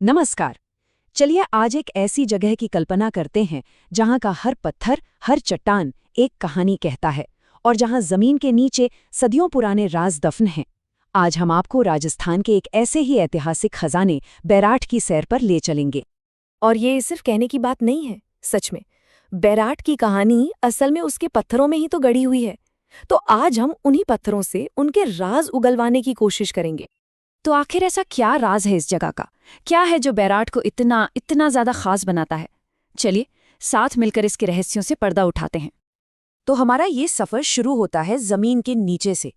नमस्कार। चलिए आज एक ऐसी जगह की कल्पना करते हैं जहां का हर पत्थर, हर चट्टान एक कहानी कहता है और जहां जमीन के नीचे सदियों पुराने राज दफन हैं। आज हम आपको राजस्थान के एक ऐसे ही ऐतिहासिक खजाने बैराठ की सैर पर ले चलेंगे। और ये सिर्फ कहने की बात नहीं है, सच में बैराठ की कहानी असल में उसके पत्थरों में ही तो गड़ी हुई है। तो आज हम उन्हीं पत्थरों से उनके राज उगलवाने की कोशिश करेंगे। तो आखिर ऐसा क्या राज है इस जगह का? क्या है जो बैराठ को इतना इतना ज्यादा खास बनाता है? चलिए साथ मिलकर इसके रहस्यों से पर्दा उठाते हैं। तो हमारा ये सफर शुरू होता है जमीन के नीचे से।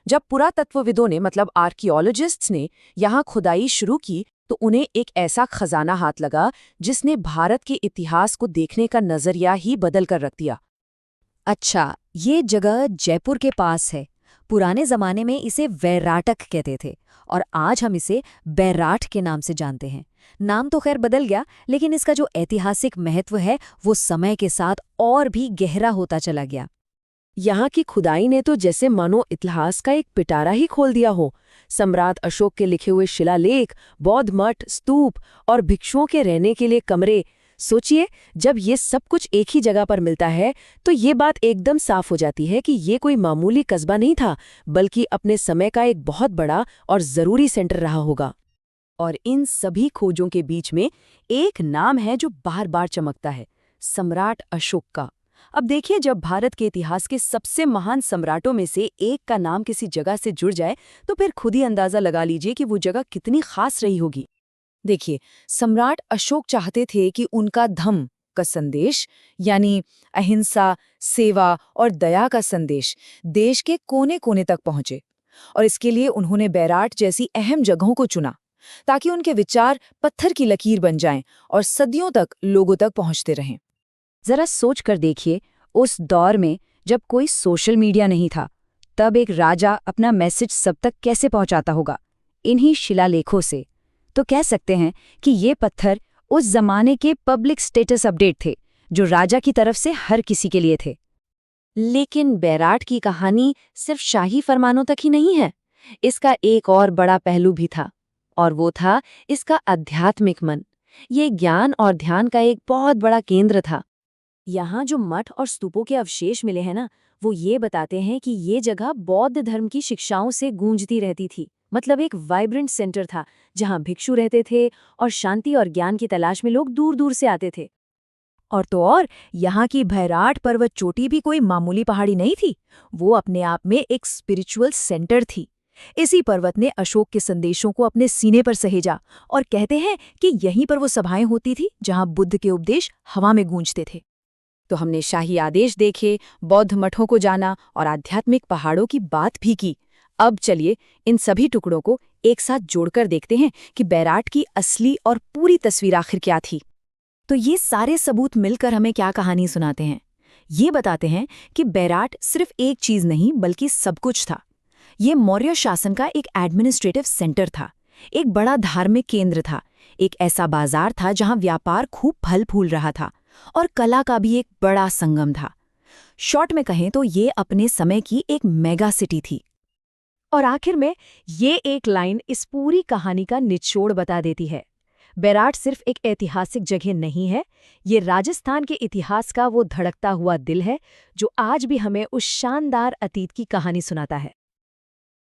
जब पुरातत्वविदों ने मतलब आर्कियोलॉजिस्ट्स ने यहाँ खुदाई शुरू की तो उन्हें एक ऐसा खजाना हाथ लगा जिसने भारत के इतिहास को देखने का नजरिया ही बदल कर रख दिया। अच्छा, ये जगह जयपुर के पास है। पुराने जमाने में इसे वैराटक कहते थे और आज हम इसे बैराठ के नाम से जानते हैं। नाम तो खैर बदल गया, लेकिन इसका जो ऐतिहासिक महत्व है वो समय के साथ और भी गहरा होता चला गया। यहाँ की खुदाई ने तो जैसे मानो इतिहास का एक पिटारा ही खोल दिया हो। सम्राट अशोक के लिखे हुए शिलालेख, बौद्ध मठ, स्तूप और भिक्षुओं के रहने के लिए कमरे। सोचिए, जब ये सब कुछ एक ही जगह पर मिलता है तो ये बात एकदम साफ हो जाती है कि ये कोई मामूली कस्बा नहीं था, बल्कि अपने समय का एक बहुत बड़ा और जरूरी सेंटर रहा होगा। और इन सभी खोजों के बीच में एक नाम है जो बार बार चमकता है, सम्राट अशोक का। अब देखिए, जब भारत के इतिहास के सबसे महान सम्राटों में से एक का नाम किसी जगह से जुड़ जाए तो फिर खुद ही अंदाजा लगा लीजिए कि वो जगह कितनी खास रही होगी। देखिए, सम्राट अशोक चाहते थे कि उनका धम्म का संदेश, यानी अहिंसा, सेवा और दया का संदेश देश के कोने कोने तक पहुंचे। और इसके लिए उन्होंने बैराठ जैसी अहम जगहों को चुना ताकि उनके विचार पत्थर की लकीर बन जाएं और सदियों तक लोगों तक पहुंचते रहें। जरा सोच कर देखिए, उस दौर में जब कोई सोशल मीडिया नहीं था, तब एक राजा अपना मैसेज सब तक कैसे पहुंचाता होगा? इन्हीं शिलालेखों से। तो कह सकते हैं कि ये पत्थर उस जमाने के पब्लिक स्टेटस अपडेट थे, जो राजा की तरफ से हर किसी के लिए थे। लेकिन बैराठ की कहानी सिर्फ शाही फरमानों तक ही नहीं है। इसका एक और बड़ा पहलू भी था, और वो था इसका आध्यात्मिक मन। ये ज्ञान और ध्यान का एक बहुत बड़ा केंद्र था। यहाँ जो मठ और स्तूपों के अवशेष मिले हैं ना, वो ये बताते हैं कि ये जगह बौद्ध धर्म की शिक्षाओं से गूंजती रहती थी। मतलब एक वाइब्रेंट सेंटर था जहाँ भिक्षु रहते थे और शांति और ज्ञान की तलाश में लोग दूर दूर से आते थे। और तो और, यहाँ की बैराठ पर्वत चोटी भी कोई मामूली पहाड़ी नहीं थी, वो अपने आप में एक स्पिरिचुअल सेंटर थी। इसी पर्वत ने अशोक के संदेशों को अपने सीने पर सहेजा और कहते हैं कि यहीं पर वो सभाएं होती थी जहाँ बुद्ध के उपदेश हवा में गूंजते थे। तो हमने शाही आदेश देखे, बौद्ध मठों को जाना और आध्यात्मिक पहाड़ों की बात भी की। अब चलिए इन सभी टुकड़ों को एक साथ जोड़कर देखते हैं कि बैराठ की असली और पूरी तस्वीर आखिर क्या थी। तो ये सारे सबूत मिलकर हमें क्या कहानी सुनाते हैं? ये बताते हैं कि बैराठ सिर्फ एक चीज नहीं बल्कि सब कुछ था। ये मौर्य शासन का एक एडमिनिस्ट्रेटिव सेंटर था, एक बड़ा धार्मिक केंद्र था, एक ऐसा बाजार था जहां व्यापार खूब फल फूल रहा था, और कला का भी एक बड़ा संगम था। शॉर्ट में कहें तो ये अपने समय की एक मेगा सिटी थी। और आखिर में ये एक लाइन इस पूरी कहानी का निचोड़ बता देती है। बैराठ सिर्फ एक ऐतिहासिक जगह नहीं है, ये राजस्थान के इतिहास का वो धड़कता हुआ दिल है जो आज भी हमें उस शानदार अतीत की कहानी सुनाता है।